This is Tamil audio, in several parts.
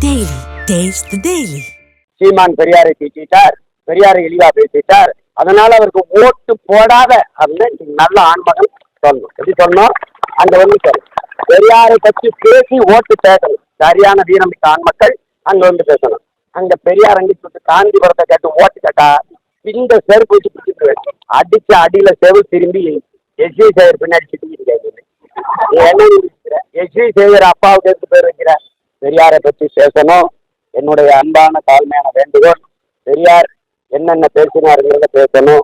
Daily. Taste the Daily. சீமான் பெரியாரை தீட்டிட்டார், பெரியாரை இழிவா பேசிட்டார், அதனால அவருக்கு ஓட்டு போடாத அப்படின்னு நல்ல ஆண்மகன் சொல்லணும். எப்படி சொல்லணும்? அங்க வந்து சரி பெரியாரை பற்றி பேசி ஓட்டு பேசணும். சரியான வீரமிக்க ஆண்மக்கள் அங்க வந்து பேசணும். அங்க பெரியார் அங்கி சொல்லிட்டு காந்திபுரத்தை கேட்டு ஓட்டு கேட்டா இந்த செருப்பு வச்சு பிடிச்சிட்டு அடிச்ச அடியில செவு திரும்பி எஸ்வி சேகர் பின்னாடி சிட்டிக்கிட்டு என்ன எஸ்வி சேகர் அப்பாவுக்கு எடுத்து பேர் வைக்கிற பெரியாரை பற்றி பேசணும். என்னுடைய அன்பான தாழ்மையான வேண்டுகோள், பெரியார் என்னென்ன பேசினாருங்கிறத பேசணும்.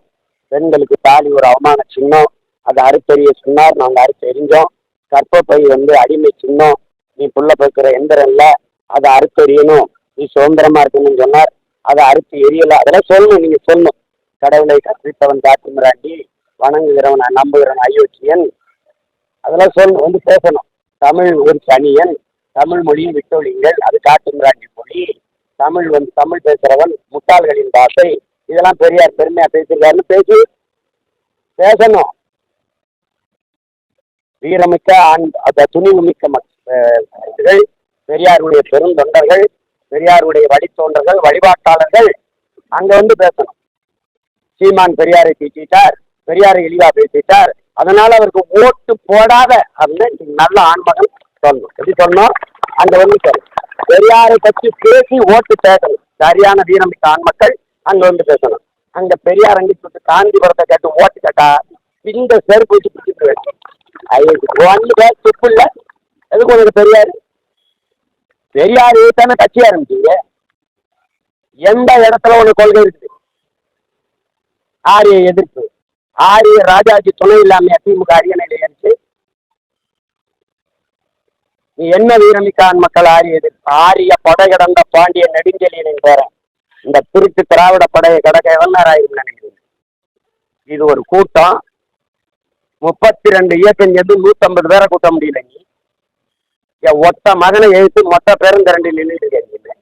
பெண்களுக்கு தாலி ஒரு அவமான சின்னம், அதை அறுத்தறிய சொன்னார், நாங்கள் அறுத்து எரிஞ்சோம். கற்பப்பை வந்து அடிமை சின்னம், நீ புள்ள பேசுற எந்திரம் இல்லை, அதை அறுத்தறியணும். நீ சுதந்திரமா இருக்கணும்னு சொன்னார், அதை அறுத்து எரியலை. அதெல்லாம் சொல்லணும், நீங்க சொல்லணும். கடவுளை கற்பித்தவன் காட்டு மிராண்டி, வணங்குகிறவன் நம்புகிறவன் அயோக்கியன், அதெல்லாம் சொல்லணும், வந்து பேசணும். தமிழ் ஒரு சனியன், தமிழ் மொழியை விட்டொழிங்கள், அது காட்டு மிராண்டி மொழி, தமிழ் வந்து தமிழ் பேசுறவன் முட்டாள்களின் பாஷை, இதெல்லாம் பெரியார் பெருமையா பேசியிருக்காருன்னு பேசணும். வீரமிக்க அந்த துணிவு மிக்க மக்கள், பெரியாருடைய பெருந்தொண்டர்கள், பெரியாருடைய வழித்தோன்றர்கள், வழிபாட்டாளர்கள் அங்க வந்து பேசணும். சீமான் பெரியாரை தீட்டிட்டார், பெரியாரை இழிவா பேசிட்டார், அதனால அவருக்கு ஓட்டு போடாத அப்படின்னு நல்ல ஆண்மகன் சொல்லணும். எப்படி சொல்லணும்? அங்க வந்து சொல்லணும். பெரியாரை பற்றி பேசி ஓட்டு பேசணும். சரியான வீரமிக்க ஆண்மக்கள் அங்க வந்து பேசணும். அங்க பெரியார் அங்கி சொல்லிட்டு காந்திபுரத்தை கேட்டு ஓட்டு கேட்டா இந்த செருப்பு வச்சு பிடிச்சிட்டு துப்பு இல்ல. எதுக்கு உனக்கு பெரியார்? பெரியார் தானே கட்சி ஆரம்பிச்சீங்க. எந்த இடத்துல உனக்கு கொள்கை இருக்குது? ஆரிய எதிர்ப்பு. ஆரிய ராஜாஜி துணை இல்லாம திமுக அரியணையில ஏறிச்சு. நீ என்ன வீரமிக்கான் மக்கள் ஆரிய எதிர்ப்பு? ஆரிய படை கடந்த பாண்டிய நெடுஞ்செழியனின் பேரன் இந்த திருட்டு திராவிட படையை கடக்க எவனாராயிரம் நினைக்கிறீங்க? இது ஒரு கூட்டம். 32 இயக்கம் எது 150 பேரை கூட்ட முடியல. நீ ஒத்த மகனை எழுத்து மொத்த பேரும் திரண்டு நின்றுட்டு இருக்கீங்க.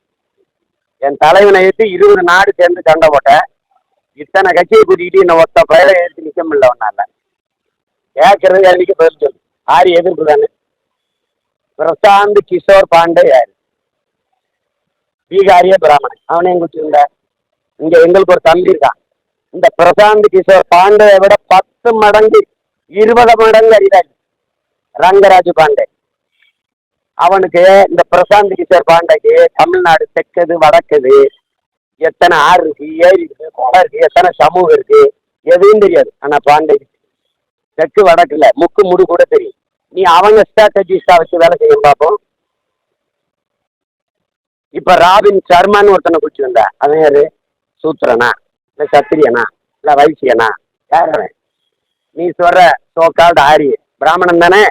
என் தலைவனை எழுத்து 20 நாடு சேர்ந்து சண்டை போட்ட இத்தனை கட்சியை கூட்டிக்கிட்டு இன்னும் ஒத்த பயிரை எழுத்து நிற்க முடியல. ஒன்னால கேட்கறது கேள்விக்கு பதில் சொல்லு. ஆரி எதிர்ப்பு தானே. பிரசாந்த் கிஷோர் பாண்டே யாரு? பீகாரிய பிராமணன், அவனையும் கூட்டிருந்த. இங்க எங்களுக்கு ஒரு தம்பி இருக்கான். இந்த பிரசாந்த் கிஷோர் பாண்டேயை விட 10 மடங்கு 20 மடங்கு அறிவாளி ரங்கராஜ் பாண்டே. அவனுக்கு இந்த பிரசாந்த் கிஷோர் பாண்டேக்கு தமிழ்நாடு தெற்குது வடக்குது, எத்தனை ஆறு இருக்கு, ஏரி இருக்கு, குளம் இருக்கு, எத்தனை சமூகம் இருக்கு, எதுவும் தெரியாது. ஆனா பாண்டே தெற்கு வடக்குல முக்கு முடு கூட தெரியும். நீ அவங்க ஸ்ட்ராட்டஜிஸ்டா வச்சு வேலை செய்யும் பார்ப்போம். இப்ப ராபின் சர்மான்னு ஒருத்தனை குடிச்சு வந்த, அவன் யாரு? சூத்திரனா இல்ல சத்திரியனா இல்ல வைசியனா? யாரு நீ சொல்ற? சோகால்டு ஆரிய பிராமணன் தானே.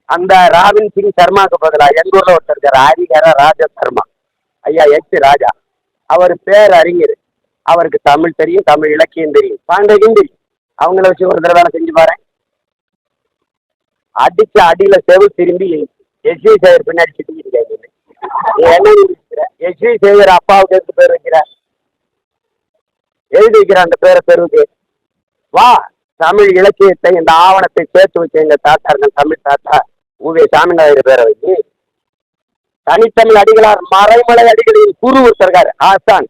அந்த ராபின் சிங் சர்மாவுக்கு பதிலாக எங்க ஊர்ல ஒருத்தர் இருக்காரு, ஆரிகார ராஜா சர்மா, ஐயா ராஜா. அவர் பேர் அறிஞர், அவருக்கு தமிழ் தெரியும், தமிழ் இலக்கியம் தெரியும், பாண்டேக்கும் தெரியும். அவங்கள வச்சு ஒரு தடவை வேலை செஞ்சு பாரு. அடிச்ச அடியில செவு திரும்பி எஸ்வி சேகர் பின்னாடி சிட்டிக்கிட்டு என்ன எஸ்வி சேகர் அப்பாவுக்கு எடுத்து பேர் வைக்கிற, எழுதி வைக்கிற அந்த பேரை பெருவுக்கு வா. தமிழ் இலக்கியத்தை இந்த ஆவணத்தை சேர்த்து வச்ச எங்க தாத்தா இருக்க தமிழ் தாத்தா ஊவே சாமிநாதர் பேரை வச்சு தனித்தமிழ் அடிகளார் மறைமலை அடிகளின் குரு ஒருத்தருக்காரு ஆசான்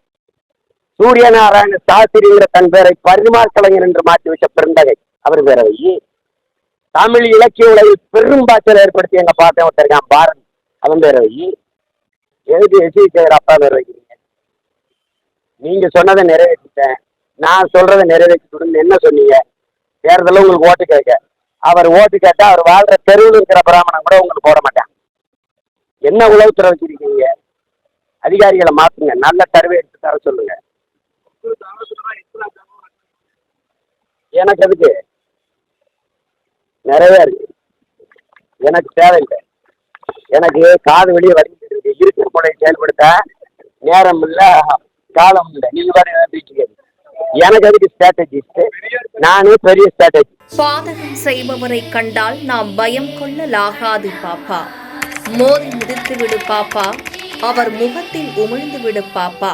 சூரியநாராயண சாஸ்திரிங்கிற தன் பேரை பரிமாற் கலைஞர் என்று மாற்றி வச்ச பெருந்தகை அவர் பேரை வச்சு தமிழ் இலக்கிய உலகில் பெரும் பாய்ச்சல் ஏற்படுத்தி எங்க பாட்டை ஒருத்தருக்கான் பாரதி, அவன் பேரை வச்சு எதுக்கு எஸ்வி சேகர் அப்பா பேர் வைக்கிறீங்க? நீங்க சொன்னதை நிறைவேற்றிட்டேன், நான் சொல்றதை நிறைவேற்றிட்டு என்ன சொன்னீங்க? தேர்தலில் உங்களுக்கு ஓட்டு கேட்க, அவர் ஓட்டு கேட்டா அவர் வாழ்ற தெருவில் இருக்கிற பிராமணன் கூட உங்களுக்கு போட மாட்டான். என்ன உளவுத்துறை வச்சிருக்கீங்க? அதிகாரிகளை மாத்துங்க, நல்ல தரவை எடுத்து தர சொல்லுங்க. எனக்கு அதுக்கு நிறைய இருக்கு, எனக்கு தேவையில்லை. எனக்கு காது வெளியே வடிக்கிட்டு இருக்கு, இருக்கிற முறையை செயல்படுத்த நேரம் இல்லை, காலம் இல்லை. நீங்க பாருங்க, எனக்கு அதுக்கு ஸ்ட்ராட்டஜிஸ்ட், நானே பெரிய ஸ்ட்ராட்டஜி. பாதகம் செய்பவரை கண்டால் நாம் பயம் கொள்ளலாகாது பாப்பா. மோதி மிதித்து விடு பாப்பா, அவர் முகத்தில் உமிழ்ந்து விடு பாப்பா.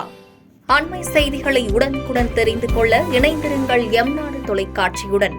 அண்மை செய்திகளை உடனுக்குடன் தெரிந்து கொள்ள இணைந்திருங்கள் எம் நாடு தொலைக்காட்சியுடன்.